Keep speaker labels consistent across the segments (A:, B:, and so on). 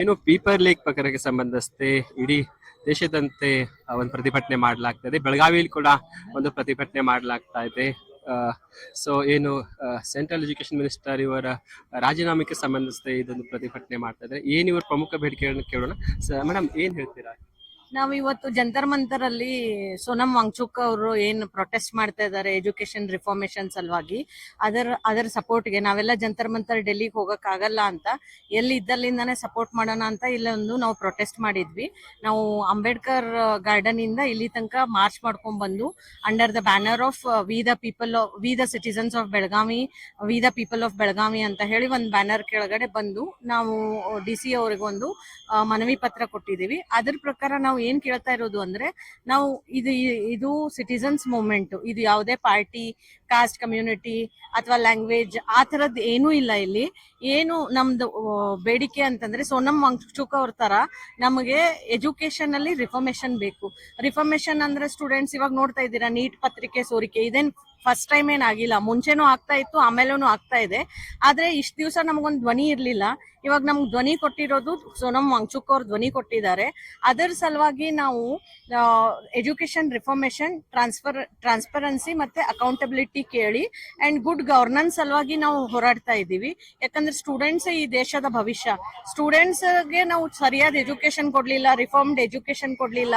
A: ಏನು ಪೀಪರ್ ಲೇಕ್ ಪ್ರಕರಣಕ್ಕೆ ಸಂಬಂಧಿಸಿದ ಇಡೀ ದೇಶದಂತೆ ಒಂದು ಪ್ರತಿಭಟನೆ ಮಾಡಲಾಗ್ತದೆ. ಬೆಳಗಾವಿಯಲ್ಲಿ ಕೂಡ ಒಂದು ಪ್ರತಿಭಟನೆ ಮಾಡಲಾಗ್ತಾ ಇದೆ. ಸೊ ಏನು ಸೆಂಟ್ರಲ್ ಎಜುಕೇಶನ್ ಮಿನಿಸ್ಟರ್ ಇವರ ರಾಜೀನಾಮೆಗೆ ಸಂಬಂಧಿಸಿದ ಇದೊಂದು ಪ್ರತಿಭಟನೆ ಮಾಡ್ತಾ ಇದ್ದಾರೆ. ಏನ್ ಇವ್ರ ಪ್ರಮುಖ ಬೇಡಿಕೆಗಳನ್ನು ಕೇಳೋಣ. ಮೇಡಮ್ ಏನ್ ಹೇಳ್ತೀರಾ?
B: ನಾವು ಇವತ್ತು ಜಂತರ್ ಮಂತರ್ ಅಲ್ಲಿ ಸೋನಂ ವಾಂಗ್ಚುಕ್ ಅವರು ಏನ್ ಪ್ರೊಟೆಸ್ಟ್ ಮಾಡ್ತಾ ಇದ್ದಾರೆ ಎಜುಕೇಶನ್ ರಿಫಾರ್ಮೇಶನ್ ಸಲುವಾಗಿ, ಅದರ ಸಪೋರ್ಟ್ಗೆ ನಾವೆಲ್ಲ ಜಂತರ್ ಮಂತರ್ ಡೆಲ್ಲಿಗೆ ಹೋಗಕ್ ಆಗಲ್ಲ ಅಂತ ಎಲ್ಲಿ ಇದ್ದಲ್ಲಿಂದಾನೇ ಸಪೋರ್ಟ್ ಮಾಡೋಣ ಅಂತ ಇಲ್ಲೊಂದು ನಾವು ಪ್ರೊಟೆಸ್ಟ್ ಮಾಡಿದ್ವಿ. ನಾವು ಅಂಬೇಡ್ಕರ್ ಗಾರ್ಡನ್ ಇಂದ ಇಲ್ಲಿ ತನಕ ಮಾರ್ಚ್ ಮಾಡ್ಕೊಂಡ್ ಬಂದು under the banner of we the citizens of Belagavi, we the people of Belagavi ಅಂತ ಹೇಳಿ ಒಂದು ಬ್ಯಾನರ್ ಕೆಳಗಡೆ ಬಂದು ನಾವು DC ಅವರಿಗೆ ಒಂದು ಮನವಿ ಪತ್ರ ಕೊಟ್ಟಿದ್ದೀವಿ. ಅದ್ರ ಪ್ರಕಾರ ನಾವು ಏನ್ ಕೇಳ್ತಾ ಇರೋದು ಅಂದ್ರೆ, ನಾವು ಇದು ಸಿಟಿಸನ್ಸ್ ಮೂವ್ಮೆಂಟ್, ಇದು ಯಾವುದೇ ಪಾರ್ಟಿ, ಕಾಸ್ಟ್, ಕಮ್ಯುನಿಟಿ ಅಥವಾ ಲ್ಯಾಂಗ್ವೇಜ್ ಆ ತರದ್ ಏನೂ ಇಲ್ಲ. ಇಲ್ಲಿ ಏನು ನಮ್ದು ಬೇಡಿಕೆ ಅಂತಂದ್ರೆ, ಸೋನಂ ವಾಂಗ್ಚುಕ್ ಅವ್ರ ತರ ನಮಗೆ ಎಜುಕೇಶನ್ ಅಲ್ಲಿ ರಿಫಾರ್ಮೇಶನ್ ಬೇಕು. ರಿಫಾರ್ಮೇಶನ್ ಅಂದ್ರೆ ಸ್ಟೂಡೆಂಟ್ಸ್ ಇವಾಗ ನೋಡ್ತಾ ಇದ್ದೀರಾ, ನೀಟ್ ಪತ್ರಿಕೆ ಸೋರಿಕೆ ಇದೇನ್ ಫಸ್ಟ್ ಟೈಮ್ ಏನಾಗಿಲ್ಲ, ಮುಂಚೆನೂ ಆಗ್ತಾ ಇತ್ತು, ಆಮೇಲೂ ಆಗ್ತಾ ಇದೆ. ಆದ್ರೆ ಇಷ್ಟ ದಿವಸ ನಮಗೊಂದು ಧ್ವನಿ ಇರ್ಲಿಲ್ಲ. ಇವಾಗ ನಮ್ಗೆ ಧ್ವನಿ ಕೊಟ್ಟಿರೋದು ಸೋನಂ ವಾಂಗ್ಚುಕ್ ಅವ್ರ ಧ್ವನಿ ಕೊಟ್ಟಿದ್ದಾರೆ. ಅದರ ಸಲುವಾಗಿ ನಾವು ಎಜುಕೇಶನ್ ರಿಫಾರ್ಮೇಶನ್, ಟ್ರಾನ್ಸ್ಪರೆನ್ಸಿ ಮತ್ತೆ ಅಕೌಂಟಬಿಲಿಟಿ ಕೇಳಿ ಅಂಡ್ ಗುಡ್ ಗವರ್ನೆನ್ಸ್ ಸಲುವಾಗಿ ನಾವು ಹೋರಾಡ್ತಾ ಇದ್ದೀವಿ. ಯಾಕಂದ್ರೆ ಸ್ಟೂಡೆಂಟ್ಸ್ ಈ ದೇಶದ ಭವಿಷ್ಯ. ಸ್ಟೂಡೆಂಟ್ಸ್ಗೆ ನಾವು ಸರಿಯಾದ ಎಜುಕೇಶನ್ ಕೊಡ್ಲಿಲ್ಲ, ರಿಫಾರ್ಮ್ಡ್ ಎಜುಕೇಶನ್ ಕೊಡ್ಲಿಲ್ಲ,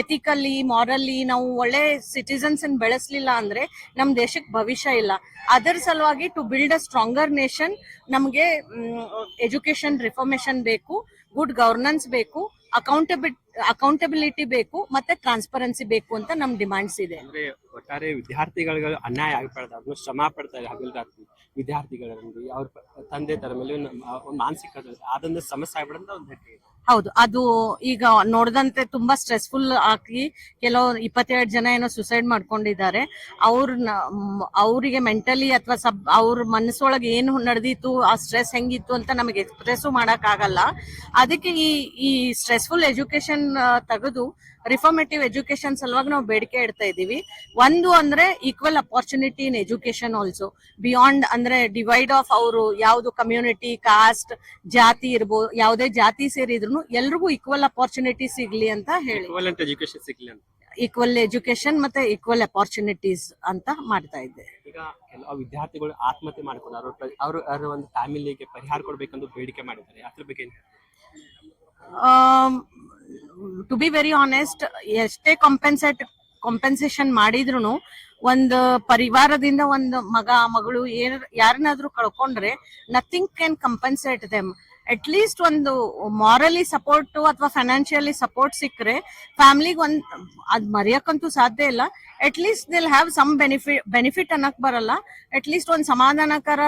B: ಎಥಿಕಲಿ ಮಾರಲಿ ನಾವು ಒಳ್ಳೆ ಸಿಟಿಸನ್ಸ್ ಬೆಳೆಸಲಿಲ್ಲ ಅಂದ್ರೆ ನಮ್ ದೇಶಕ್ಕೆ ಭವಿಷ್ಯ ಇಲ್ಲ. ಅದರ ಸಲುವಾಗಿ to build a stronger nation ನಮ್ಗೆ ಎಜುಕೇಶನ್ ರಿಫಾರ್ಮೇಶನ್ ಬೇಕು, ಗುಡ್ ಗವರ್ನೆನ್ಸ್ ಬೇಕು, ಅಕೌಂಟಬಿಲಿಟಿ ಬೇಕು, ಮತ್ತೆ ಟ್ರಾನ್ಸ್ಪರೆನ್ಸಿ ಬೇಕು ಅಂತ ನಮ್ ಡಿಮಾಂಡ್ಸ್ ಇದೆ.
A: ಅಂದ್ರೆ ಒಟ್ಟಾರೆ ವಿದ್ಯಾರ್ಥಿಗಳಿಗೆ ಅನ್ಯಾಯ ಆಗಬಾರ್ದು, ಅದನ್ನು ಶ್ರಮ ಪಡ್ತಾರೆ ಹಗಲು ರಾತ್ರಿ ವಿದ್ಯಾರ್ಥಿಗಳಲ್ಲಿ, ಅವ್ರ ತಂದೆ ತರ ಮೇಲೆ ಒಂದು ಮಾನಸಿಕ ಅದೊಂದು ಸಮಸ್ಯೆ ಆಗ್ಬಿಡಂತ ಒಂದು ಹೆಜ್ಜೆ.
B: ಹೌದು, ಅದು ಈಗ ನೋಡದಂತೆ ತುಂಬಾ ಸ್ಟ್ರೆಸ್ಫುಲ್ ಆಗಿ ಕೆಲವು 27 ಜನ ಏನೋ ಸುಸೈಡ್ ಮಾಡ್ಕೊಂಡಿದ್ದಾರೆ. ಅವರಿಗೆ ಮೆಂಟಲಿ ಅಥವಾ ಅವ್ರ ಮನಸ್ಸೊಳಗೆ ಏನು ನಡೆದಿತ್ತು, ಆ ಸ್ಟ್ರೆಸ್ ಹೆಂಗಿತ್ತು ಅಂತ ನಮಗೆ ಎಕ್ಸ್ಪ್ರೆಸ್ ಮಾಡಕ್ ಆಗಲ್ಲ. ಅದಕ್ಕೆ ಈ ಸ್ಟ್ರೆಸ್ಫುಲ್ ಎಜುಕೇಶನ್ ತೆಗೆದು ರಿಫಾರ್ಮೇಟಿವ್ ಎಜುಕೇಶನ್ ಸಲುವಾಗಿ ನಾವು ಬೇಡಿಕೆ ಇಡ್ತಾ ಇದ್ದೀವಿ. ಒಂದು ಅಂದ್ರೆ ಈಕ್ವಲ್ ಅಪಾರ್ಚುನಿಟಿ ಇನ್ ಎಜುಕೇಶನ್ ಆಲ್ಸೋ, ಬಿಯಾಂಡ್ ಅಂದ್ರೆ ಡಿವೈಡ್ ಆಫ್ ಅವರು ಯಾವ್ದು ಕಮ್ಯುನಿಟಿ, ಕಾಸ್ಟ್, ಜಾತಿ ಇರ್ಬೋದು, ಯಾವುದೇ ಜಾತಿ ಸೇರಿದ್ರು ಎಲ್ರಿಗೂ ಈಕ್ವಲ್ ಅಪಾರ್ಚುನಿಟಿ ಸಿಗ್ಲಿ ಅಂತ ಹೇಳಿ, ಈಕ್ವಲ್ ಎಜುಕೇಶನ್ ಮತ್ತೆ ಈಕ್ವಲ್ ಅಪಾರ್ಚುನಿಟೀಸ್ ಅಂತ ಮಾಡ್ತಾ ಇದ್ದೆ.
A: ಈಗ ಕೆಲವು ವಿದ್ಯಾರ್ಥಿಗಳು ಆತ್ಮಹತ್ಯೆ ಮಾಡ್ಕೊಂಡಾರು, ಅವ್ರ ಒಂದು ಫ್ಯಾಮಿಲಿಗೆ ಪರಿಹಾರ ಕೊಡ್ಬೇಕಂತ ಬೇಡಿಕೆ ಮಾಡಿದ್ದಾರೆ. ಅದ್ರ ಬಗ್ಗೆ
B: ಟು ಬಿ ವೆರಿ ಆನೆಸ್ಟ್, ಎಷ್ಟೇ ಕಾಂಪೆನ್ಸೇಷನ್ ಮಾಡಿದ್ರು ಒಂದು ಪರಿವಾರದಿಂದ ಒಂದು ಮಗಳು ಯಾರನ್ನಾದ್ರೂ ಕಳ್ಕೊಂಡ್ರೆ nothing can compensate them. At least ಒಂದು ಮಾರಲಿ ಸಪೋರ್ಟ್ ಅಥವಾ ಫೈನಾನ್ಷಿಯಲಿ ಸಪೋರ್ಟ್ ಸಿಕ್ಕರೆ ಫ್ಯಾಮಿಲಿಗೆ ಅದ್ ಮರೆಯಕ್ಕಂತೂ ಸಾಧ್ಯ ಇಲ್ಲ. At least they'll have some benefit ಅನ್ನಕ್ ಬರಲ್ಲ. ಅಟ್ ಲೀಸ್ಟ್ ಒಂದು ಸಮಾಧಾನಕರ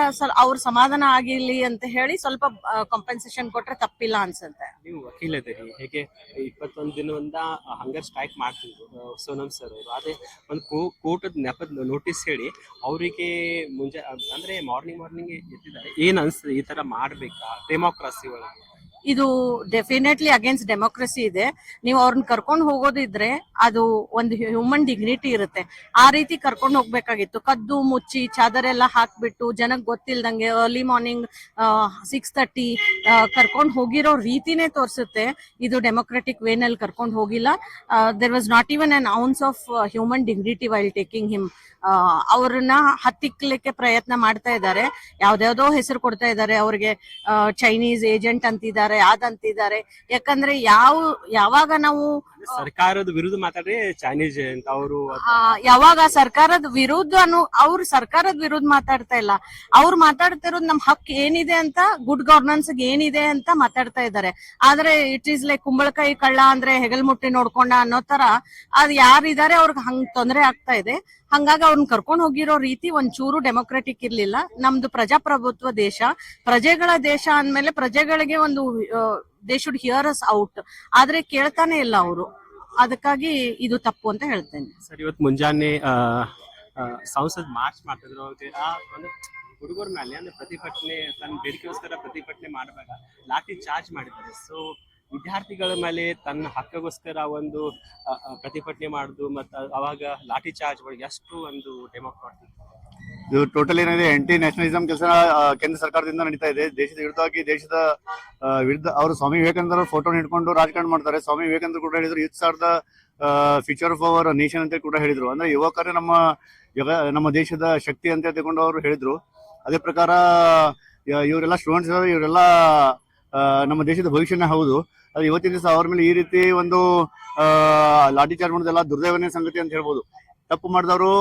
B: ಅವ್ರ ಸಮಾಧಾನ ಆಗಿರ್ಲಿ ಅಂತ ಹೇಳಿ ಸ್ವಲ್ಪ ಕಾಂಪೆನ್ಸೇಷನ್ ಕೊಟ್ರೆ ತಪ್ಪಿಲ್ಲ ಅನ್ಸುತ್ತೆ.
A: ನೀವು ವಕೀಲದಿರಿ, ಹೇಗೆ 21 ದಿನದಿಂದ ಹಂಗರ್ ಸ್ಟ್ರೈಕ್ ಮಾಡ್ತಿದ್ರು ಸೋನಂ ಸರ್ ಅವರು. ಅದೇ ಒಂದು ಕೋರ್ಟದ ನೆಪದ ನೋಟಿಸ್ ಹೇಳಿ ಅವರಿಗೆ ಮುಂಜೆ ಅಂದ್ರೆ ಮಾರ್ನಿಂಗ್ ಎತ್ತಿದ್ದಾರೆ. ಏನ್ ಅನ್ಸ್ತದೆ, ಈ ತರ ಮಾಡ್ಬೇಕಾ ಡೆಮೋಕ್ರಸಿ ಒಳಗೆ?
B: ಇದು ಡೆಫಿನೆಟ್ಲಿ ಅಗೇನ್ಸ್ಟ್ ಡೆಮೋಕ್ರಸಿ ಇದೆ. ನೀವು ಅವ್ರನ್ನ ಕರ್ಕೊಂಡು ಹೋಗೋದಿದ್ರೆ ಅದು ಒಂದು ಹ್ಯೂಮನ್ ಡಿಗ್ನಿಟಿ ಇರುತ್ತೆ, ಆ ರೀತಿ ಕರ್ಕೊಂಡು ಹೋಗ್ಬೇಕಾಗಿತ್ತು. ಕದ್ದು ಮುಚ್ಚಿ ಚಾದರೆಲ್ಲ ಹಾಕ್ಬಿಟ್ಟು ಜನಕ್ಕೆ ಗೊತ್ತಿಲ್ದಂಗೆ ಅರ್ಲಿ ಮಾರ್ನಿಂಗ್ 6:30 ಕರ್ಕೊಂಡು ಹೋಗಿರೋ ರೀತಿನೇ ತೋರಿಸುತ್ತೆ ಇದು ಡೆಮೊಕ್ರೆಟಿಕ್ ವೇನಲ್ಲಿ ಕರ್ಕೊಂಡು ಹೋಗಿಲ್ಲ. There was not even an ounce of human dignity while taking him. ಅವ್ರನ್ನ ಹತ್ತಿಕ್ಲಿಕ್ಕೆ ಪ್ರಯತ್ನ ಮಾಡ್ತಾ ಇದ್ದಾರೆ, ಯಾವ್ದಾವ್ದೋ ಹೆಸರು ಕೊಡ್ತಾ ಇದ್ದಾರೆ ಅವ್ರಿಗೆ, ಚೈನೀಸ್ ಏಜೆಂಟ್ ಅಂತಿದ್ದಾರೆ, ಅದಂತಿದ್ದಾರೆ. ಯಾಕಂದ್ರೆ ಯಾವಾಗ ನಾವು
A: ಸರ್ಕಾರದ ವಿರುದ್ಧ ಮಾತಾಡ್ರೆ ಚೈನೀಸ್ ಅಂತ ಅವರು,
B: ಯಾವಾಗ ಸರ್ಕಾರದ ವಿರುದ್ಧ ಅವ್ರು ಸರ್ಕಾರದ ವಿರುದ್ಧ ಮಾತಾಡ್ತಾ ಇಲ್ಲ, ಅವ್ರು ಮಾತಾಡ್ತಿರೋದು ನಮ್ ಹಕ್ ಏನಿದೆ ಅಂತ, ಗುಡ್ ಗವರ್ನೆನ್ಸ್ ಏನಿದೆ ಅಂತ ಮಾತಾಡ್ತಾ ಇದ್ದಾರೆ. ಆದ್ರೆ ಇಟ್ ಈಸ್ ಲೈಕ್ ಕುಂಬಳಕಾಯಿ ಕಳ್ಳ ಅಂದ್ರೆ ಹೆಗಲ್ ಮುಟ್ಟಿ ನೋಡ್ಕೊಂಡ ಅನ್ನೋ ತರ ಅದ್ ಯಾರಿದ್ದಾರೆ ಅವ್ರಿಗೆ ಹಂಗ್ ತೊಂದರೆ ಆಗ್ತಾ ಇದೆ. ಹಂಗಾಗಿ ಅವ್ರನ್ನ ಕರ್ಕೊಂಡು ಹೋಗಿರೋ ರೀತಿ ಒಂಚೂರು ಡೆಮೊಕ್ರೆಟಿಕ್ ಇರ್ಲಿಲ್ಲ. ನಮ್ದು ಪ್ರಜಾಪ್ರಭುತ್ವ ದೇಶ, ಪ್ರಜೆಗಳ ದೇಶ ಅಂದ್ಮೇಲೆ ಪ್ರಜೆಗಳಿಗೆ ಒಂದು they should here us out, ಆದ್ರೆ ಕೇಳ್ತಾನೆ ಇಲ್ಲ ಅವರು. ಅದಕ್ಕಾಗಿ ಇದು ತಪ್ಪು ಅಂತ ಹೇಳ್ತೇನೆ.
A: ಸರ್, ಇವತ್ತು ಮುಂಜಾನೆ ಸಂಸದ್ ಮಾರ್ಚ್ ಮಾಡ್ತಿದ್ರು, ಒಂದು ಹುಡುಗರ ಮೇಲೆ ಅಂದ್ರೆ ಪ್ರತಿಭಟನೆ, ತನ್ನ ಬೇಡಿಕೆಗೋಸ್ಕರ ಪ್ರತಿಭಟನೆ ಮಾಡುವಾಗ ಲಾಠಿ ಚಾರ್ಜ್ ಮಾಡಿದ್ದಾರೆ. ಸೊ ವಿದ್ಯಾರ್ಥಿಗಳ ಮೇಲೆ ತನ್ನ ಹಕ್ಕಗೋಸ್ಕರ ಒಂದು ಪ್ರತಿಭಟನೆ ಮಾಡುದು ಮತ್ತು ಅವಾಗ ಲಾಠಿ ಚಾರ್ಜ್ ಎಷ್ಟು ಒಂದು ಡೆಮೋಕ್ರಾಟಿಕ್?
C: ಇದು ಟೋಟಲ್ ಏನಿದೆ ಆಂಟಿ ನ್ಯಾಷನಲಿಸಂ ಕೆಲಸ ಕೇಂದ್ರ ಸರ್ಕಾರದಿಂದ ನಡೀತಾ ಇದೆ. ದೇಶದ ವಿರುದ್ಧವಾಗಿ ದೇಶದ ವಿರುದ್ಧ ಅವರು ಸ್ವಾಮಿ ವಿವೇಕಾನಂದರ ಫೋಟೋ ಹಿಡ್ಕೊಂಡು ರಾಜಕಾರಣ ಮಾಡ್ತಾರೆ. ಸ್ವಾಮಿ ವಿವೇಕಾನಂದರು ಕೂಡ ಹೇಳಿದ್ರು youths are the future of our nation ಅಂತ ಕೂಡ ಹೇಳಿದ್ರು. ಅಂದ್ರೆ ಯುವಕರೇ ನಮ್ಮ ದೇಶದ ಶಕ್ತಿ ಅಂತ ತಿಳ್ಕೊಂಡು ಅವರು ಹೇಳಿದ್ರು. ಅದೇ ಪ್ರಕಾರ ಇವರೆಲ್ಲ ಸ್ಟೂಡೆಂಟ್ಸ್ ಇವರೆಲ್ಲ ನಮ್ಮ ದೇಶದ ಭವಿಷ್ಯನೇ ಹೌದು. ಅದು ಇವತ್ತಿನ ದಿವಸ ಅವ್ರ ಮೇಲೆ ಈ ರೀತಿ ಒಂದು ಲಾಠಿ ಚಾರ್ಜ್ ಮಾಡೋದೆಲ್ಲ ದುರ್ದೈವನೇ ಸಂಗತಿ ಅಂತ ಹೇಳ್ಬೋದು. ತಪ್ಪು ಮಾಡಿದವರು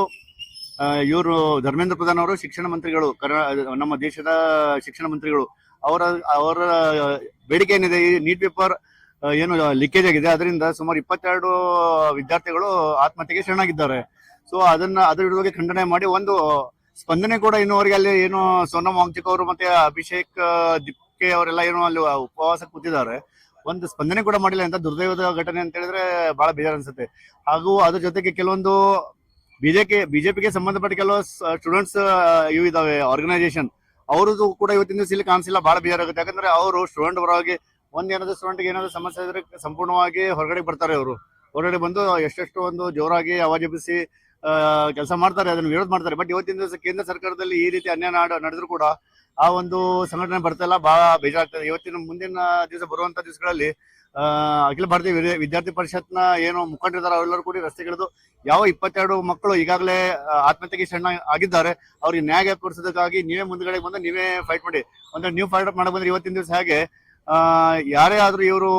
C: ಇವರು ಧರ್ಮೇಂದ್ರ ಪ್ರಧಾನ್ ಅವರು ಶಿಕ್ಷಣ ಮಂತ್ರಿಗಳು, ನಮ್ಮ ದೇಶದ ಶಿಕ್ಷಣ ಮಂತ್ರಿಗಳು. ಅವರ ಬೇಡಿಕೆ ಏನಿದೆ, ಈ ನೀಟ್ ಪೇಪರ್ ಏನು ಲೀಕೇಜ್ ಆಗಿದೆ, ಅದರಿಂದ ಸುಮಾರು 22 ವಿದ್ಯಾರ್ಥಿಗಳು ಆತ್ಮಹತ್ಯೆಗೆ ಶರಣಾಗಿದ್ದಾರೆ. ಸೊ ಅದ್ರ ವಿರುದ್ಧವಾಗಿ ಖಂಡನೆ ಮಾಡಿ ಒಂದು ಸ್ಪಂದನೆ ಕೂಡ ಇನ್ನುವರೆಗೆ ಅಲ್ಲಿ ಏನು ಸೋನಮ್ ವಾಂಗ್ಚುಕ್ ಅವರು ಮತ್ತೆ ಅಭಿಷೇಕ್ ದಿಪ್ಕೆ ಅವರೆಲ್ಲ ಏನು ಅಲ್ಲಿ ಉಪವಾಸ ಕೂತಿದ್ದಾರೆ, ಒಂದು ಸ್ಪಂದನೆ ಕೂಡ ಮಾಡಿಲ್ಲ. ಅಂತ ದುರ್ದೈವದ ಘಟನೆ ಅಂತ ಹೇಳಿದ್ರೆ ಬಹಳ ಬೇಜಾರು ಅನ್ಸುತ್ತೆ. ಹಾಗೂ ಅದ್ರ ಜೊತೆಗೆ ಕೆಲವೊಂದು ಬಿಜೆಪಿಗೆ ಸಂಬಂಧಪಟ್ಟ ಕೆಲವು ಸ್ಟೂಡೆಂಟ್ಸ್ ಇವು ಇದಾವೆ ಆರ್ಗನೈಸೇಷನ್, ಅವ್ರದ್ದು ಕೂಡ ಇವತ್ತಿನ ದಿವಸ ಇಲ್ಲಿ ಕಾಣಿಸಿಲ್ಲ. ಬಹಳ ಬೇಜಾರಾಗುತ್ತೆ. ಯಾಕಂದ್ರೆ ಅವರು ಸ್ಟೂಡೆಂಟ್ ಪರವಾಗಿ ಏನಾದ್ರು ಸ್ಟೂಡೆಂಟ್ಗೆ ಏನಾದ್ರು ಸಮಸ್ಯೆ ಇದ್ರೆ ಸಂಪೂರ್ಣವಾಗಿ ಹೊರಗಡೆ ಬರ್ತಾರೆ. ಅವರು ಹೊರಗಡೆ ಬಂದು ಎಷ್ಟೆಷ್ಟು ಒಂದು ಜೋರಾಗಿ ಆವಾಜೆಬ್ಬಿಸಿ ಕೆಲಸ ಮಾಡ್ತಾರೆ, ಅದನ್ನ ವಿರೋಧ ಮಾಡ್ತಾರೆ. ಬಟ್ ಇವತ್ತಿನ ದಿವಸ ಕೇಂದ್ರ ಸರ್ಕಾರದಲ್ಲಿ ಈ ರೀತಿ ಅನ್ಯಾಯ ನಡೆದ್ರು ಕೂಡ ಆ ಒಂದು ಸಂಘಟನೆ ಬರ್ತಾ ಇಲ್ಲ. ಬಹಳ ಬೇಜಾರಾಗ್ತದೆ. ಮುಂದಿನ ದಿವಸ ಬರುವಂತ ದಿವಸಗಳಲ್ಲಿ ಅಖಿಲ ಭಾರತೀಯ ವಿದ್ಯಾರ್ಥಿ ಪರಿಷತ್ನ ಏನು ಮುಖಂಡರಿದ್ದಾರೆ ಅವರೆಲ್ಲರೂ ಕೂಡ ರಸ್ತೆಗಿಳಿದು ಯಾವ 22 ಮಕ್ಕಳು ಈಗಾಗಲೇ ಆತ್ಮಹತ್ಯೆಗೆ ಶರಣ ಆಗಿದ್ದಾರೆ ಅವ್ರಿಗೆ ನ್ಯಾಯ ಕೊಡಿಸೋದಕ್ಕಾಗಿ ನೀವೇ ಮುಂದ್ಗಡೆ ಬಂದು ನೀವೇ ಫೈಟ್ ಮಾಡಿ. ಅಂದ್ರೆ ನೀವು ಫೈಟ್ ಮಾಡಕ್ ಬಂದ್ರೆ ಇವತ್ತಿನ ದಿವಸ ಹಾಗೆ ಯಾರೇ ಆದ್ರೂ ಇವರು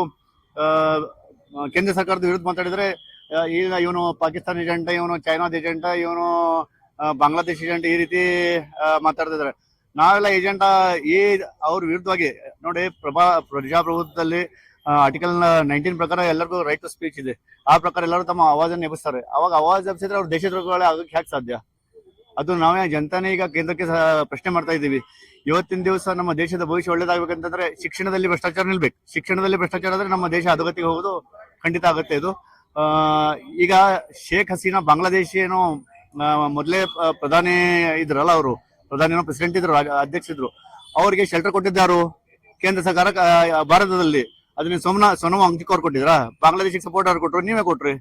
C: ಕೇಂದ್ರ ಸರ್ಕಾರದ ವಿರುದ್ಧ ಮಾತಾಡಿದ್ರೆ ಈಗ ಇವನು ಪಾಕಿಸ್ತಾನ ಏಜೆಂಟ್, ಇವನು ಚೈನಾದ ಏಜೆಂಟ್, ಇವನು ಬಾಂಗ್ಲಾದೇಶ್ ಏಜೆಂಟ್, ಈ ರೀತಿ ಮಾತಾಡ್ತಿದ್ದಾರೆ. ನಾವೆಲ್ಲ ಏಜೆಂಟ್ ಅವ್ರ ವಿರುದ್ಧವಾಗಿ ನೋಡಿ, ಪ್ರಜಾಪ್ರಭುತ್ವದಲ್ಲಿ ಆರ್ಟಿಕಲ್ 19 ಪ್ರಕಾರ ಎಲ್ಲರಿಗೂ ರೈಟ್ ಟು ಸ್ಪೀಚ್ ಇದೆ. ಆ ಪ್ರಕಾರ ಎಲ್ಲರೂ ತಮ್ಮ ಆವಾಜನ್ನು ಎಬ್ಬಿಸ್ತಾರೆ. ಅವಾಗ ಆವಾಜ್ ಎಬ್ಬಿಸಿದ್ರೆ ಅವ್ರು ದೇಶದ್ರೋಹಗಳೇ ಆಗಕ್ಕೆ ಹೇಗೆ ಸಾಧ್ಯ? ಅದು ನಾವೇ ಜನತಾನೇ ಈಗ ಕೇಂದ್ರಕ್ಕೆ ಪ್ರಶ್ನೆ ಮಾಡ್ತಾ ಇದ್ದೀವಿ. ಇವತ್ತಿನ ದಿವಸ ನಮ್ಮ ದೇಶದ ಭವಿಷ್ಯ ಒಳ್ಳೇದಾಗಬೇಕಂತಂದ್ರೆ ಶಿಕ್ಷಣದಲ್ಲಿ ಭ್ರಷ್ಟಾಚಾರ ನಿಲ್ಬೇಕು. ಶಿಕ್ಷಣದಲ್ಲಿ ಭ್ರಷ್ಟಾಚಾರ ಆದ್ರೆ ನಮ್ಮ ದೇಶ ಅಧೋಗತಿಗೆ ಹೋಗೋದು ಖಂಡಿತ ಆಗುತ್ತೆ. ಇದು ಈಗ ಶೇಖ್ ಹಸೀನಾ ಬಾಂಗ್ಲಾದೇಶಿ ಏನೋ ಮೊದಲೇ ಪ್ರಧಾನಿ ಇದ್ರಲ್ಲ, ಅವರು ಪ್ರಧಾನಿ ಪ್ರೆಸಿಡೆಂಟ್ ಇದ್ರು, ಅಧ್ಯಕ್ಷ ಇದ್ರು, ಅವರಿಗೆ ಶೆಲ್ಟರ್ ಕೊಟ್ಟಿದ್ದಾರು ಕೇಂದ್ರ ಸರ್ಕಾರ ಭಾರತದಲ್ಲಿ. ಅದನ್ನ ಸೋನಮ್ ವಾಂಗ್ಚುಕ್ ಅವ್ರು ಕೊಟ್ಟಿದ್ರಾ? ಬಾಂಗ್ಲಾದೇಶಿಗೆ ಸಪೋರ್ಟ್ ಅವ್ರು ಕೊಟ್ರು, ನೀವೇ ಕೊಟ್ರಿ.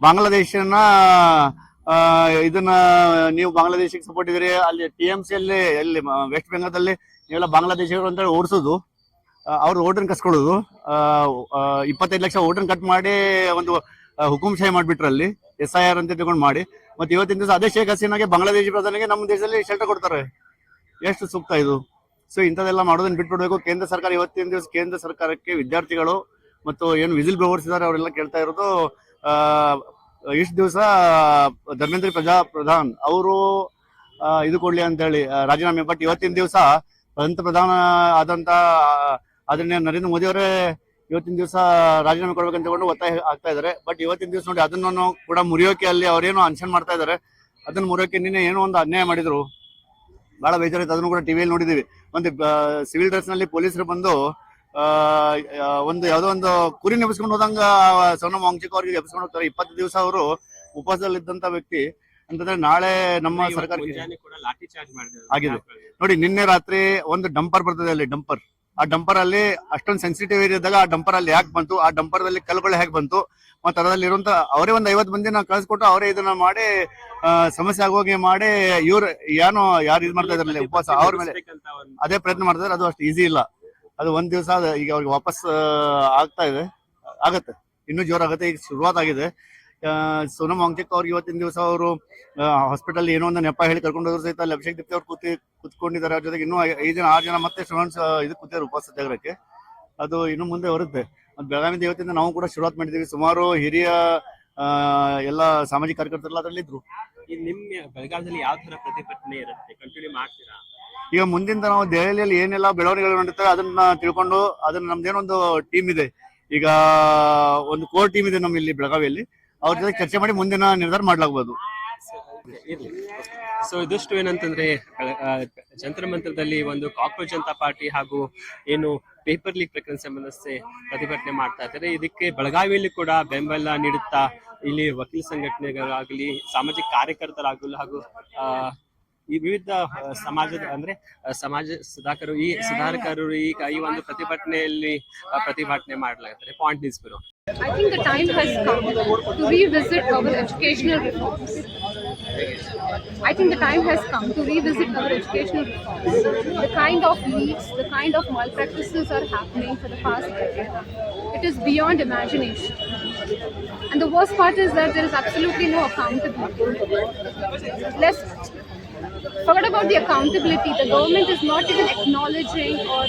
C: ಬಾಂಗ್ಲಾದೇಶನ ಇದನ್ನ ನೀವು ಬಾಂಗ್ಲಾದೇಶಿಗೆ ಸಪೋರ್ಟ್ ಇದ್ರಿ. ಅಲ್ಲಿ TMC ಅಲ್ಲಿ ಎಲ್ಲಿ ವೆಸ್ಟ್ ಬೆಂಗಾಲದಲ್ಲಿ ನೀವೆಲ್ಲ ಬಾಂಗ್ಲಾದೇಶಿಗರು ಅಂತ ಹೇಳಿ ಓಡಿಸೋದು, ಅವ್ರ ಓಟನ್ ಕಸ್ಕೊಳ್ಳೋದು, 25 ಲಕ್ಷ ಓಟನ್ ಕಟ್ ಮಾಡಿ ಒಂದು ಹುಕುಂಶಾಹಿ ಮಾಡ್ಬಿಟ್ರು ಅಲ್ಲಿ, SIR ಅಂತ ತಗೊಂಡು ಮಾಡಿ. ಮತ್ತೆ ಇವತ್ತಿನ ದಿವಸ ಅದೇ ಶೇಖ್ ಹಸೀನಾಗೆ ಬಾಂಗ್ಲಾದೇಶಿ ಪ್ರಧಾನಿಗೆ ನಮ್ಮ ದೇಶದಲ್ಲಿ ಶೆಲ್ಟರ್ ಕೊಡ್ತಾರೆ. ಎಷ್ಟು ಸೂಕ್ತ ಇದು? ಸೊ ಇಂಥದೆಲ್ಲ ಮಾಡೋದನ್ನ ಬಿಟ್ಬಿಡ್ಬೇಕು. ಕೇಂದ್ರ ಸರ್ಕಾರ ಇವತ್ತಿನ ದಿವಸ ಕೇಂದ್ರ ಸರ್ಕಾರಕ್ಕೆ ವಿದ್ಯಾರ್ಥಿಗಳು ಮತ್ತು ಏನು ವಿಸಿಲ್ ಬ್ಲೋವರ್ಸ್ ಇದ್ದಾರೆ ಅವರೆಲ್ಲ ಕೇಳ್ತಾ ಇರೋದು, ಇಷ್ಟು ದಿವಸ ಧರ್ಮೇಂದ್ರ ಪ್ರಧಾನ್ ಅವರು ಇದು ಕೊಡ್ಲಿ ಅಂತ ಹೇಳಿ ರಾಜೀನಾಮೆ. ಬಟ್ ಇವತ್ತಿನ ದಿವಸ ಪ್ರಧಾನ ಆದಂತ ಅದನ್ನ ನರೇಂದ್ರ ಮೋದಿ ಅವರೇ ಇವತ್ತಿನ ದಿವಸ ರಾಜೀನಾಮೆ ಕೊಡ್ಬೇಕಂತ ತಗೊಂಡು ಒತ್ತಾಯ ಆಗ್ತಾ ಇದಾರೆ. ಬಟ್ ಇವತ್ತಿನ ದಿವಸ ನೋಡಿ ಅದನ್ನು ಕೂಡ ಮುರಿಯೋಕೆ ಅಲ್ಲಿ ಅವ್ರೇನೋ ಅನ್ಷನ್ ಮಾಡ್ತಾ ಇದಾರೆ. ಅದನ್ನ ಮುರಿಯೋಕೆ ನಿನ್ನೆ ಏನೋ ಒಂದು ಅನ್ಯಾಯ ಮಾಡಿದ್ರು, ಬಹಳ ಬೇಜಾರಾಯ್ತು. ಅದನ್ನು ಕೂಡ ಟಿವಿಯಲ್ಲಿ ನೋಡಿದೀವಿ. ಒಂದು ಸಿವಿಲ್ ಡ್ರೆಸ್ ನಲ್ಲಿ ಪೊಲೀಸರು ಬಂದು ಒಂದು ಯಾವ್ದೋ ಒಂದು ಕುರಿ ನೆಬ್ಸ್ಕೊಂಡು ಹೋದಂಗ ಸೋನಮ್ ವಾಂಗ್ಚುಕ್ ಅವ್ರಿಗೆ ಎಬ್ಸ್ಕೊಂಡು ಹೋಗ್ತಾರೆ. 20 ದಿವಸ ಅವರು ಉಪವಾಸದಲ್ಲಿದ್ದಂತ ವ್ಯಕ್ತಿ ಅಂತಂದ್ರೆ ನಾಳೆ ನಮ್ಮ ಸರ್ಕಾರ ಆಗಿದೆ ನೋಡಿ. ನಿನ್ನೆ ರಾತ್ರಿ ಒಂದು ಡಂಪರ್ ಬರ್ತದೆ ಅಲ್ಲಿ, ಆ ಡಂಪರ್ ಅಲ್ಲಿ ಅಷ್ಟೊಂದು ಸೆನ್ಸಿಟಿವ್ ಏರಿಯಾದಾಗ ಆ ಡಂಪರ್ ಅಲ್ಲಿ ಯಾಕೆ ಬಂತು, ಆ ಡಂಪರ್ ಅಲ್ಲಿ ಕಲ್ಲುಗಳು ಹೇಗೆ ಬಂತು, ಮತ್ತೆ ಅದರಲ್ಲಿ ಇರುವಂತ ಅವರೇ ಒಂದು 50 ಮಂದಿನ ಕಳಿಸ್ಕೊಟ್ಟು ಅವರೇ ಇದನ್ನ ಮಾಡಿ ಸಮಸ್ಯೆ ಆಗೋಗಿ ಮಾಡಿ ಯಾರು ಇದು ಮಾಡ್ತಾ ಇದ್ರಲ್ಲಿ ಉಪವಾಸ ಅವ್ರ ಮೇಲೆ ಅದೇ ಪ್ರಯತ್ನ ಮಾಡ್ತಾರೆ. ಅದು ಅಷ್ಟು ಈಸಿ ಇಲ್ಲ. ಅದು ಒಂದ್ ದಿವಸ ಈಗ ಅವ್ರಿಗೆ ವಾಪಸ್ ಆಗತ್ತೆ, ಇನ್ನೂ ಜೋರಾಗತ್ತೆ. ಈಗ ಶುರುವಾತ್ ಆಗಿದೆ. ಸೋನಮ್ ವಾಂಗ್ಚುಕ್ ಅವ್ರಿಗೆ ಇವತ್ತಿನ ದಿವಸ ಅವರು ಹಾಸ್ಪಿಟಲ್ ಏನೋ ಒಂದು ನೆಪ ಹೇಳಿ ಕರ್ಕೊಂಡು ಹೋದ್ರು ಸಹಿತ ಅಲ್ಲಿ ಅಭಿಷೇಕ್ ದಿಪ್ತಿ ಅವ್ರು ಕುತ್ಕೊಂಡಿದ್ದಾರೆ. ಅವ್ರ ಜೊತೆಗೆ ಇನ್ನೂ 5 ಜನ 6 ಜನ ಮತ್ತೆ ಸ್ಟೂಡೆಂಟ್ಸ್ ಇದು ಕೂತಿದ್ದಾರೆ ಉಪವಾಸ ಸತ್ಯಾಗ್ರಹಕ್ಕೆ. ಅದು ಇನ್ನು ಮುಂದೆ ಬರುತ್ತೆ. ಬೆಳಗಾವಿಯಿಂದ ಇವತ್ತಿಂದ ನಾವು ಕೂಡ ಶುರುವಾತ್ ಮಾಡಿದ್ದೀವಿ. ಸುಮಾರು ಹಿರಿಯ ಎಲ್ಲ ಸಾಮಾಜಿಕ ಕಾರ್ಯಕರ್ತರೆಲ್ಲ ಅದರಲ್ಲಿ ಇದ್ರು.
A: ನಿಮ್ಮ ಬೆಳಗಾವಿಯಲ್ಲಿ ಯಾವ ತರ ಪ್ರತಿಭಟನೆ ಇರುತ್ತೆ, ಕಂಟಿನ್ಯೂ ಮಾಡ್ತೀರಾ?
C: ಈಗ ಮುಂದಿನ ನಾವು ದೆಹಲಿಯಲ್ಲಿ ಏನೆಲ್ಲ ಬೆಳವಣಿಗೆಗಳು ನಡೀತವೆ ಅದನ್ನ ತಿಳ್ಕೊಂಡು ಅದನ್ನ ನಮ್ದೇನೊಂದು ಟೀಮ್ ಇದೆ, ಈಗ ಒಂದು ಕೋರ್ ಟೀಮ್ ಇದೆ ನಮ್ಮ ಇಲ್ಲಿ ಬೆಳಗಾವಿಯಲ್ಲಿ. ಅವ್ರ ಜೊತೆ ಚರ್ಚೆ ಮಾಡಿ ಮುಂದಿನ ನಿರ್ಧಾರ ಮಾಡ್ಲಾಗಬಹುದು.
A: ಸೊ ಇದಿಷ್ಟು ಏನಂತಂದ್ರೆ ಜಂತರ ಮಂತ್ರದಲ್ಲಿ ಒಂದು ಕಾಕ್ರೋಚ್ ಜನತಾ ಪಾರ್ಟಿ ಹಾಗೂ ಏನು ಪೇಪರ್ ಲೀಕ್ ಪ್ರಕರಣ ಸಂಬಂಧಿಸಿ ಪ್ರತಿಭಟನೆ ಮಾಡ್ತಾ ಇದ್ದಾರೆ. ಇದಕ್ಕೆ ಬೆಳಗಾವಿಯಲ್ಲಿ ಕೂಡ ಬೆಂಬಲ ನೀಡುತ್ತಾ ಇಲ್ಲಿ ವಕೀಲ ಸಂಘಟನೆಗಳಾಗಲಿ, ಸಾಮಾಜಿಕ ಕಾರ್ಯಕರ್ತರಾಗಲಿ ಹಾಗೂ ಈ ವಿವಿಧ ಸಮಾಜದ ಅಂದ್ರೆ ಸಮಾಜ ಸುಧಾರಕರು ಈಗ ಈ ಒಂದು ಪ್ರತಿಭಟನೆಯಲ್ಲಿ ಪ್ರತಿಭಟನೆ ಮಾಡಲಾಗ್ತದೆ. Point is bro.
D: I think the time has come to revisit our educational reforms. I think the time has come to revisit our educational reforms. The kind of leaks, the kind of malpractices are happening for the past decade. It is beyond imagination. And the worst part is that there is absolutely no accountability. Let's forget about the accountability. The government is not even acknowledging or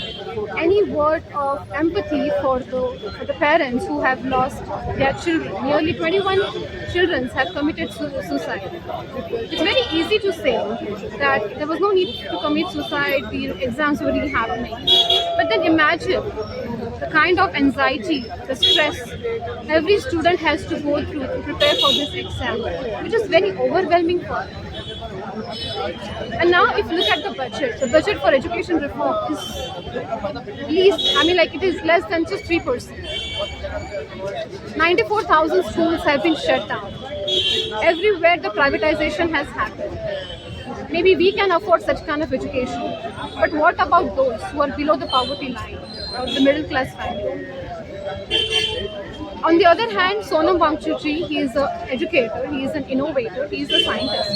D: any word of empathy for the parents who have lost their children. Nearly 21 children have committed suicide. It's very easy to say that there was no need to commit suicide, the exams were really happening. But then imagine the kind of anxiety, the stress every student has to go through to prepare for this exam, which is very overwhelming for them. And now if you look at the budget for education reform is least, it is less than just 3%. 94,000 schools have been shut down. Everywhere the privatization has happened. Maybe we can afford such kind of education. But what about those who are below the poverty line or the middle class family? On the other hand, Sonam Wangchuk ji, he is an educator, he is an innovator, he is a scientist.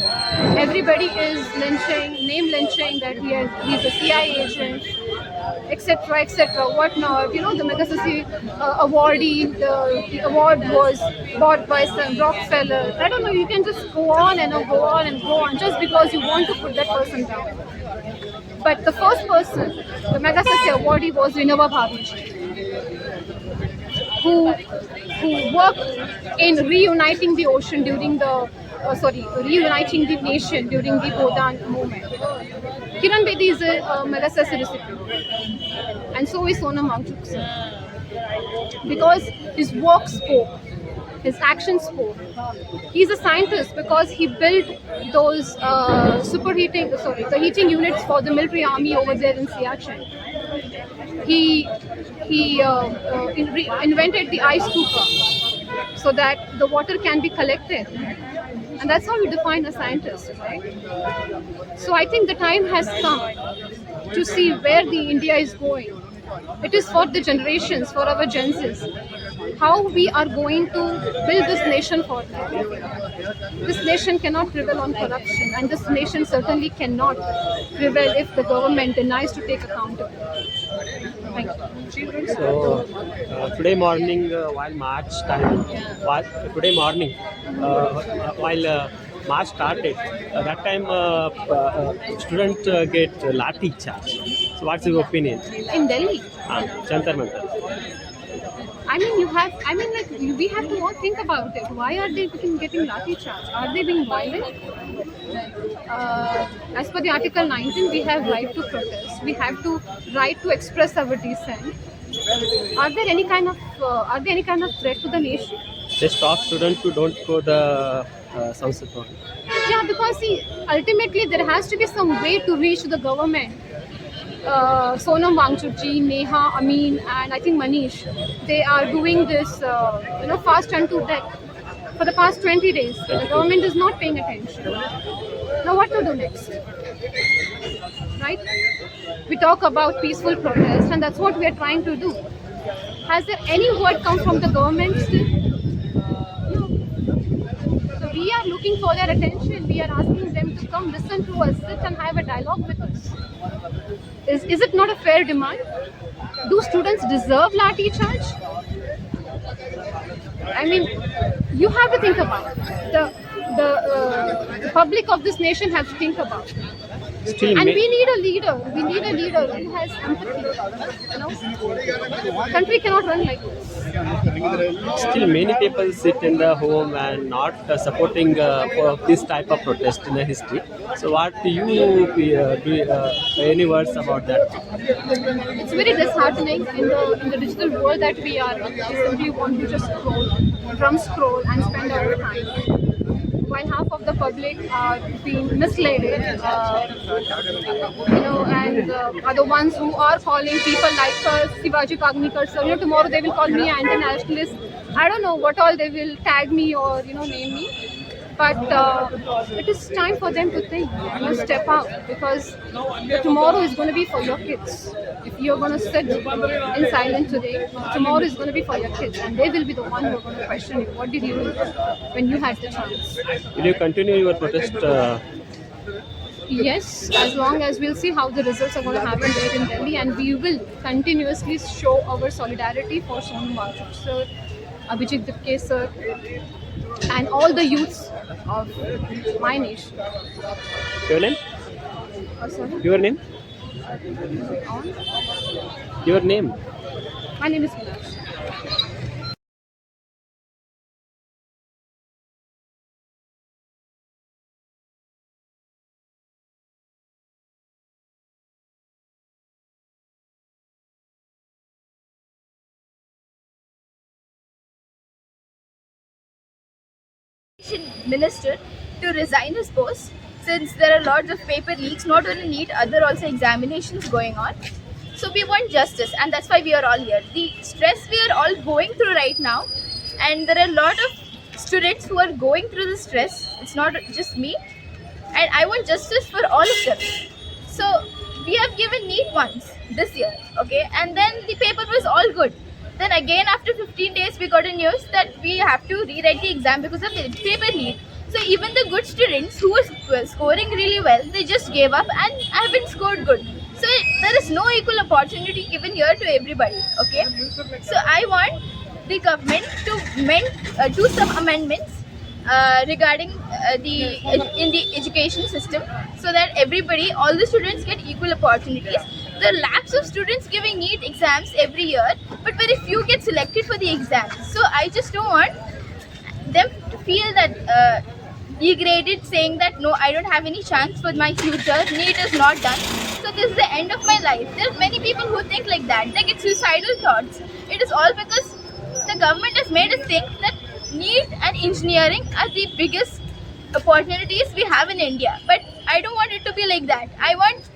D: Everybody is name lynching that he is a CIA agent, etc., etc. What not? The Magsaysay awardee, the award was bought by some Rockefeller. I don't know, you can just go on and go on and go on just because you want to put that person down. But the first person, the Magsaysay awardee was Vinoba Bhave ji, who worked in reuniting the ocean during reuniting the nation during the Bodan movement. Kiran Bedi is a Magsaysay recipient, and so is Sonam Wangchuk sir. Because his work spoke, his actions spoke. He's a scientist because he built those the heating units for the military army over there in Siachen. He invented the ice cooker so that the water can be collected. And that's how we define a scientist, right? So I think the time has come to see where the India is going. It is for the generations, for our Gen Zs, how we are going to build this nation for them. This nation cannot prevail on corruption, and this nation certainly cannot prevail if the government denies to take accountability. Thank you.
A: So today morning while March March started, that time student get lathi charge. So what's your opinion?
D: In Delhi,
A: Jantar Mantar.
D: we have to all think about it. Why are they getting lathi charge? Are they being violent? As per the Article 19, we have right to protest. We have to right to express our dissent. Are there any kind of threat to the nation?
A: They stop students who don't go the Sanskrit Bhavan.
D: Yeah, because ultimately there has to be some way to reach the government. Sonam Wangchuk ji, Neha, Amin, and I think Manish, they are doing this, fast unto death for the past 20 days. The government is not paying attention. Now what to do next? Right? We talk about peaceful protest, and that's what we are trying to do. Has there any word come from the government still? No. So we are looking for their attention. We are asking them to come listen to us, sit and have a dialogue with us. Is it not a fair demand? Do students deserve lathi charge? You have to think about it. The public of this nation have to think about it. And we need a leader. We need a leader who has empathy. Country cannot run like this.
A: Still, many people sit in the home and not supporting for this type of protest in the history. So, what do you do? Any words about that?
D: It's very disheartening in the digital world that we are. We simply want to just scroll and spend our time. While half of the public are being misled, and are the ones who are calling people like Shivaji Kagnikar sir. Tomorrow they will call me anti-nationalist. I don't know what all they will tag me or name me. but it is time for them to think, step out, because the tomorrow is going to be for your kids. If you're going to sit in silence today, tomorrow is going to be for your kids, and they will be the one who are going to question you. What did you do when you had the chance?
A: Will you continue your protest?
D: Yes, as long as we'll see how the results are going to happen there in Delhi, and we will continuously show our solidarity for Sonam Wangchuk sir, Abhijit Dipke sir, and all the youths of my nation.
A: Your name?
D: Sorry?
A: Your name? Your name?
D: My name is Meenakshi.
E: Minister to resign his post, since there are lots of paper leaks, not only NEET, other also examinations going on. So we want justice, and that's why we are all here. The stress we are all going through right now, and there are a lot of students who are going through the stress. It's not just me, and I want justice for all of them. So we have given NEET once this year, okay, and then the paper was all good. Then again after 15 days we got a news that we have to rewrite the exam because of the paper leak. So even the good students who were scoring really well, they just gave up and haven't scored good. So there is no equal opportunity given here to everybody, okay. So I want the government to do some amendments regarding in the education system, so that everybody, all the students get equal opportunities. There are lakhs of students giving NEET exams every year, but very few get selected for the exams. So I just don't want them to feel that degraded, saying that no, I don't have any chance for my future, NEET is not done, so this is the end of my life. There are many people who think like that, they get suicidal thoughts. It is all because the government has made us think that NEET and engineering are the biggest opportunities we have in India. But I don't want it to be like that. I want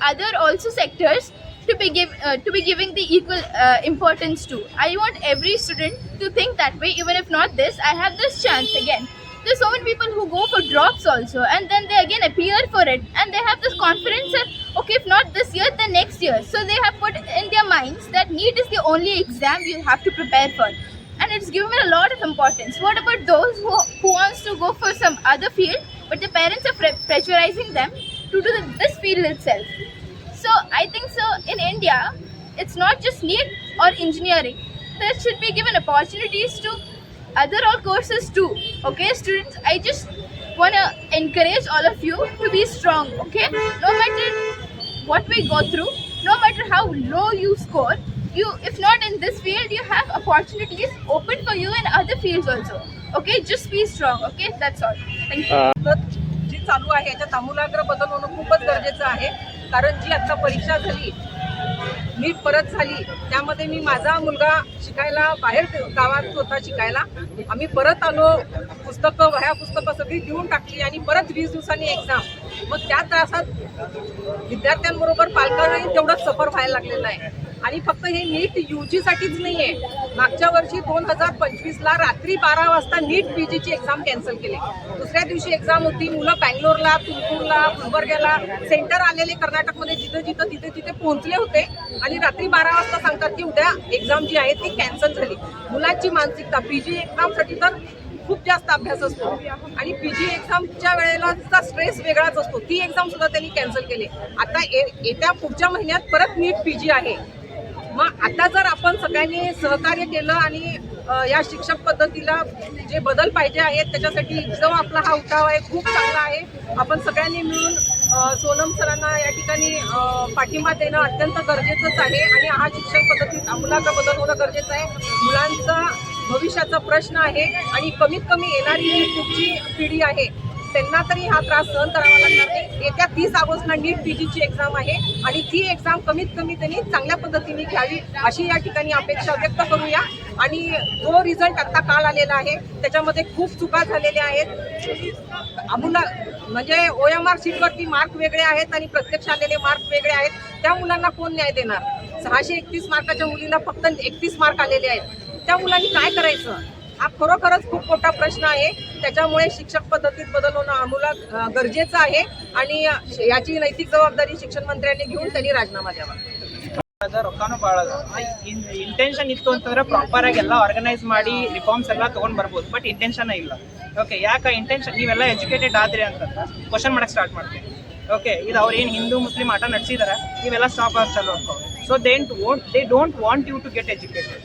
E: other also sectors to be giving the equal importance to. I want every student to think that way. Even if not this, I have this chance again. There's so many people who go for drops also, and then they again appear for it, and they have this confidence that okay, if not this year, then next year. So they have put in their minds that NEET is the only exam you have to prepare for, and it's given a lot of importance. What about those who wants to go for some other field, but the parents are pressurizing them to do this field itself? So I think so in India, it's not just NEET or engineering. There should be given opportunities to other all courses too. Okay, students, I just want to encourage all of you to be strong. Okay, no matter what we go through, no matter how low you score, if not in this field, you have opportunities open for you in other fields also. Okay, just be strong. Okay, that's all. Thank you.
F: जी चालू आहे याच्यात आमूलाग्र बदल होणं खूपच गरजेचं आहे, कारण जी आता परीक्षा झाली, नीट परत झाली, त्यामध्ये मी माझा मुलगा शिकायला बाहेर गावात होता शिकायला, आम्ही परत आलो, पुस्तकं वह्या पुस्तकं सगळी देऊन टाकली आणि परत 20 दिवसांनी एक्झाम. मग त्या त्रासात विद्यार्थ्यांबरोबर पालकांनाही तेवढंच सफर व्हायला लागलेलं आहे. आणि फक्त हे नीट UG साठीच नाही आहे, मागच्या वर्षी 2025ला रात्री 12 वाजता नीट PGची एक्झाम कॅन्सल केली. दुसऱ्या दिवशी एक्झाम होती, मुलं बँगलोरला, तुमकुरला, गुलबर्ग्याला सेंटर आलेले कर्नाटकमध्ये तिथे पोहोचले होते आणि रात्री 12 वाजता सांगतात की उद्या एक्झाम जी आहे ती कॅन्सल झाली. मुलांची मानसिकता PG एक्झामसाठी तर खूप जास्त अभ्यास असतो आणि PG एक्झामच्या वेळेला स्ट्रेस वेगळाच असतो. ती एक्झाम सुद्धा त्यांनी कॅन्सल केली. आता येत्या पुढच्या महिन्यात परत नीट PG आहे. मग आता जर आपण सगळ्यांनी सहकार्य केलं आणि या शिक्षक पद्धतीला जे बदल पाहिजे आहेत त्याच्यासाठी जो आपला हा उठाव आहे खूप चांगला आहे. आपण सगळ्यांनी मिळून सोनम सरांना या ठिकाणी पाठिंबा देणं अत्यंत गरजेचंच आहे आणि हा शिक्षण पद्धतीत आमूलाग्र बदल होणं गरजेचं आहे. मुलांचा भविष्याचा प्रश्न आहे आणि कमीत कमी येणारी जी पुढची पिढी आहे त्यांना तरी हा त्रास सहन करावा लागणार नाही. येत्या 30 ऑगस्टला नीट PGची एक्झाम आहे आणि ती एक्झाम कमीत कमी त्यांनी चांगल्या पद्धतीने घ्यावी अशी या ठिकाणी अपेक्षा व्यक्त करूया. आणि जो रिझल्ट आता काल आलेला आहे त्याच्यामध्ये खूप चुका झालेल्या आहेत. म्हणजे OMR शीटवरती मार्क वेगळे आहेत आणि प्रत्यक्ष आलेले मार्क वेगळे आहेत. त्या मुलांना कोण न्याय देणार? 631 मार्काच्या मुलीला फक्त 31 मार्क आलेले आहेत. त्या मुलांनी काय करायचं? हा खरोखरच खूप मोठा प्रश्न आहे. त्याच्यामुळे शिक्षक पद्धतीत बदल होणं आमूलाग्र गरजेचं आहे आणि याची नैतिक जबाबदारी शिक्षण मंत्र्यांनी घेऊन त्यांनी राजीनामा द्यावा.
G: ರೊಕ್ಕನೂ ಭಾಳ ಇಂಟೆನ್ಷನ್ ಇತ್ತು ಅಂತಂದ್ರೆ ಪ್ರಾಪರ್ ಆಗಿ ಎಲ್ಲ ಆರ್ಗನೈಸ್ ಮಾಡಿ ರಿಫಾರ್ಮ್ಸ್ ಎಲ್ಲ ತಗೊಂಡ್ ಬರ್ಬೋದು. ಬಟ್ ಇಂಟೆನ್ಷನ್ ಇಲ್ಲ. ಓಕೆ, ಯಾಕೆ ಇಂಟೆನ್ಷನ್ ನೀವೆಲ್ಲ ಎಜುಕೇಟೆಡ್ ಆದ್ರಿ ಅಂತ ಕ್ವಶನ್ ಮಾಡಕ್ ಸ್ಟಾರ್ಟ್ ಮಾಡ್ತೀವಿ. ಓಕೆ, ಇದು ಅವ್ರು ಏನು ಹಿಂದೂ ಮುಸ್ಲಿಂ ಆಟ ನಡೆಸಿದಾರೆ, ನೀವೆಲ್ಲ ಸ್ಟಾಪ್ ಆಗಿ ಚಲೋ ಅನ್ಕೋ. So they don't want you to get educated.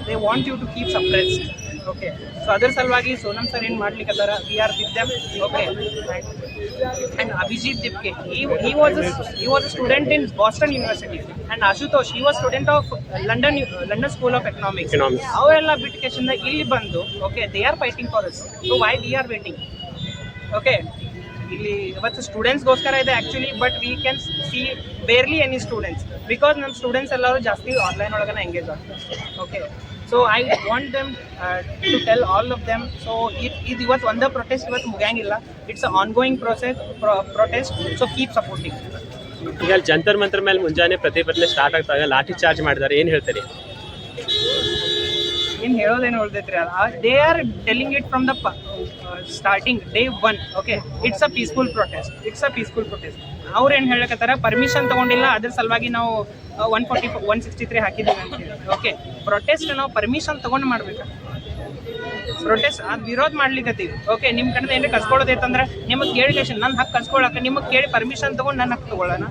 G: They want you to keep suppressed. Okay, so ಅದ್ರ ಸಲುವಾಗಿ ಸೋನಮ್ ಸರ್ ಏನು ಮಾಡ್ಲಿಕ್ಕದಾರ, we are with them. Okay, and Abhijit Dipke, he was a student in Boston University, and Ashutosh, he was student of London School of Economics. Avella bitkeshinde illi bandu, okay, they are fighting for us. So why we are waiting? Okay, ಇಲ್ಲಿ ಇವತ್ತು ಸ್ಟೂಡೆಂಟ್ಸ್ಗೋಸ್ಕರ ಇದೆ actually, but we can see barely any students, because ನಮ್ಮ students ಎಲ್ಲರೂ ಜಾಸ್ತಿ online ಒಳಗನೆ engage ಆಗ್ತಾರೆ. Okay, so I want them to tell all of them. So ಇದು ಇವತ್ತು ಒಂದೇ ಪ್ರೊಟೆಸ್ಟ್ ಇವತ್ತು ಮುಗಿಯಂಗಿಲ್ಲ. It's a ongoing protest. So keep supporting.
A: ಈಗ ಜಂತರ್ ಮಂತರ ಮೇಲೆ ಮುಂಜಾನೆ ಪ್ರತಿಭಟನೆ ಸ್ಟಾರ್ಟ್ ಆಗ್ತಾಗ ಲಾಠಿ ಚಾರ್ಜ್ ಮಾಡಿದ್ದಾರೆ, ಏನು ಹೇಳ್ತಾರೆ?
G: ಏನು ಹೇಳೋದೇನು ಉಳಿದೈತ್ರಿ, they are telling it from the starting day 1. Okay, it's a peaceful protest. ಅವ್ರು ಏನು ಹೇಳಕತ್ತಾರ, ಪರ್ಮಿಷನ್ ತೊಗೊಂಡಿಲ್ಲ, ಅದ್ರ ಸಲುವಾಗಿ ನಾವು 163 ಹಾಕಿದ್ದೀವಿ ಅಂತ ಹೇಳಿ. ಓಕೆ, ಪ್ರೊಟೆಸ್ಟ್ ನಾವು ಪರ್ಮಿಷನ್ ತೊಗೊಂಡು ಮಾಡ್ಬೇಕು. ಪ್ರೊಟೆಸ್ಟ್ ಅದು ವಿರೋಧ ಮಾಡ್ಲಿಕ್ಕತ್ತೀವಿ. ಓಕೆ, ನಿಮ್ಮ ಕಡೆ ಏನಾರ ಕಸ್ಕೊಳ್ಳೋದೈತಂದ್ರೆ ನಿಮಗೆ ಕೇಳಿ ನನ್ನ ಹಕ್ಕು ಕಸ್ಕೊಳಕ್ಕೆ ನಿಮಗೆ ಕೇಳಿ ಪರ್ಮಿಷನ್ ತೊಗೊಂಡು ನನ್ನ ಹಕ್ಕು ತೊಗೊಳ್ಳೋಣ.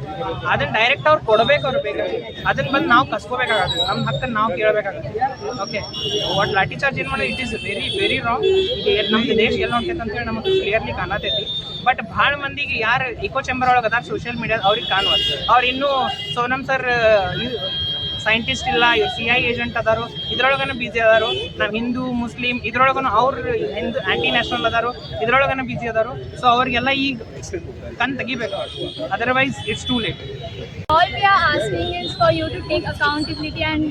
G: ಅದನ್ನು ಡೈರೆಕ್ಟ್ ಅವ್ರು ಕೊಡಬೇಕು, ಅವ್ರು ಬೇಕಾಗಿ ಅದನ್ನು ಬಂದು ನಾವು ಕಸ್ಕೋಬೇಕಾಗುತ್ತೆ. ನಮ್ಮ ಹಕ್ಕನ್ನು ನಾವು ಕೇಳಬೇಕಾಗುತ್ತೆ. ಓಕೆ, ವಾಟ್ ಲಾಠಿ ಚಾರ್ಜ್ ಏನು ಮಾಡೋದು, it is very very wrong. ನಮ್ದು ದೇಶ ಎಲ್ಲ ಹೊಂಟೈತೆ ಅಂತೇಳಿ ನಮಗೆ ಕ್ಲಿಯರ್ಲಿ ಕಾಣತೈತಿ. ಬಟ್ ಭಾಳ ಮಂದಿಗೆ ಯಾರು ಇಕೋ ಚೇಂಬರ್ ಒಳಗೆ ಅದಾರ ಸೋಷಿಯಲ್ ಮೀಡಿಯಾ, ಅವ್ರಿಗೆ ಕಾಣುವ ಅವ್ರು ಇನ್ನೂ ಸೋನಮ್ ಸರ್ ಸೈಂಟಿಸ್ಟ್ ಇಲ್ಲ, CI ಏಜೆಂಟ್ ಅದಾರು, ಇದ್ರೊಳಗನ ಬಿಜಿ ಅದಾರು. ನಾವು ಹಿಂದೂ ಮುಸ್ಲಿಂ ಇದ್ರೊಳಗನ ಅವ್ರು ಹಿಂದೂ ಆ್ಯಂಟಿ ನ್ಯಾಷನಲ್ ಅದಾರು, ಇದ್ರೊಳಗನ ಬಿಜಿ ಅದಾರು. ಸೊ ಅವ್ರಿಗೆಲ್ಲ ಈಗ ಕಣ್ ತೆಗಿಬೇಕು, otherwise it's too late.
E: All we are asking is for you to take accountability, and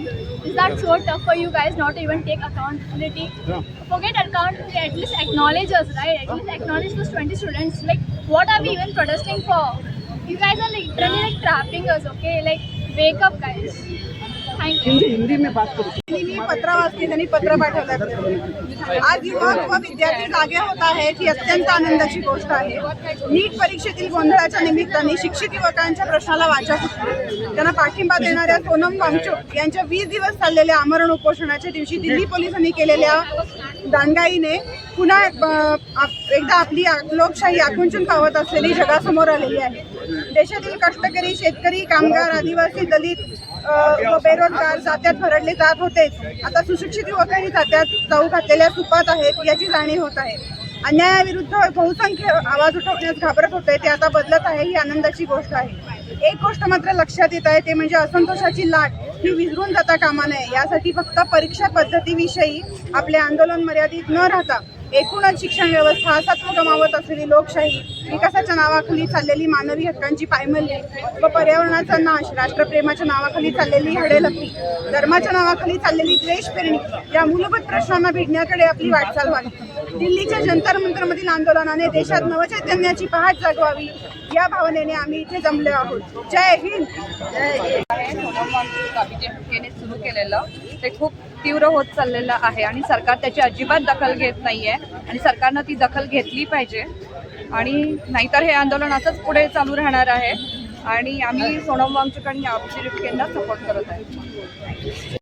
E: is that so tough for you guys not to even take accountability? Forget accountability, at least acknowledge us, right? At least acknowledge those 20 students. Like, what are we even protesting for? You guys are literally like trapping us, okay? Like, wake up, guys. Thank you.
F: मी पत्र वाचली, त्यांनी पत्र पाठवलं. आज युवक व विद्यार्थी जागे होत आहेत ही अत्यंत आनंदाची गोष्ट आहे. नीट परीक्षेतील गोंधळाच्या निमित्ताने शिक्षित युवकांच्या प्रश्नाला वाचा फुटली. त्यांना पाठिंबा देणाऱ्या सोनम वांगचुक यांच्या 20 दिवस चाललेल्या आमरण उपोषणाच्या दिवशी दिल्ली पोलिसांनी केलेल्या दांडगाईने पुन्हा एकदा आपली लोकशाही आकुंचन पावत असलेली जगासमोर आलेली आहे. देशातील कष्टकरी, शेतकरी, कामगार, आदिवासी, दलित व बेरोजगार जात्यात भरडले जात होतेच. आता सुशिक्षित युवकांनी जात्यात जाऊ घातलेल्या सुपात आहेत याची जाणीव होत आहे. अन्यायाविरुद्ध बहुसंख्य आवाज उठवण्यास घाबरत होते, ते आता बदलत आहे, ही आनंदाची गोष्ट आहे. एक गोष्ट मात्र लक्षात येत आहे, ते म्हणजे असंतोषाची लाट ही विझरून जाता कामा नये. यासाठी फक्त परीक्षा पद्धतीविषयी आपले आंदोलन मर्यादित न राहता एकूणच शिक्षण व्यवस्था, सत्व गमावत असलेली लोकशाही, विकासाच्या नावाखाली चाललेली मानवी हक्कांची पायमल्ली व पर्यावरणाचा नाश, राष्ट्रप्रेमाच्या नावाखाली चाललेली हडेलपी, धर्माच्या नावाखाली चाललेली द्वेष पेरणी या मूलभूत प्रश्नांना भिडण्याकडे आपली वाटचाल व्हावी. दिल्लीच्या जंतर मंतरमधील आंदोलनाने देशात नवचैतन्याची पहाट जागवावी या भावनेने आम्ही इथे जमले आहोत. जय हिंद.
H: सोनम वांगचुक अभिजितने सुरू केलेलं ते खूप तीव्र होत चाललेलं आहे आणि सरकार त्याची अजिबात दखल घेत नाहीये आणि सरकारनं ती दखल घेतली पाहिजे. आणि नाहीतर हे आंदोलन असंच पुढे चालू राहणार आहे आणि आम्ही सोनम वांगचुक आणि अभिजित दिपकेंना सपोर्ट करत आहे.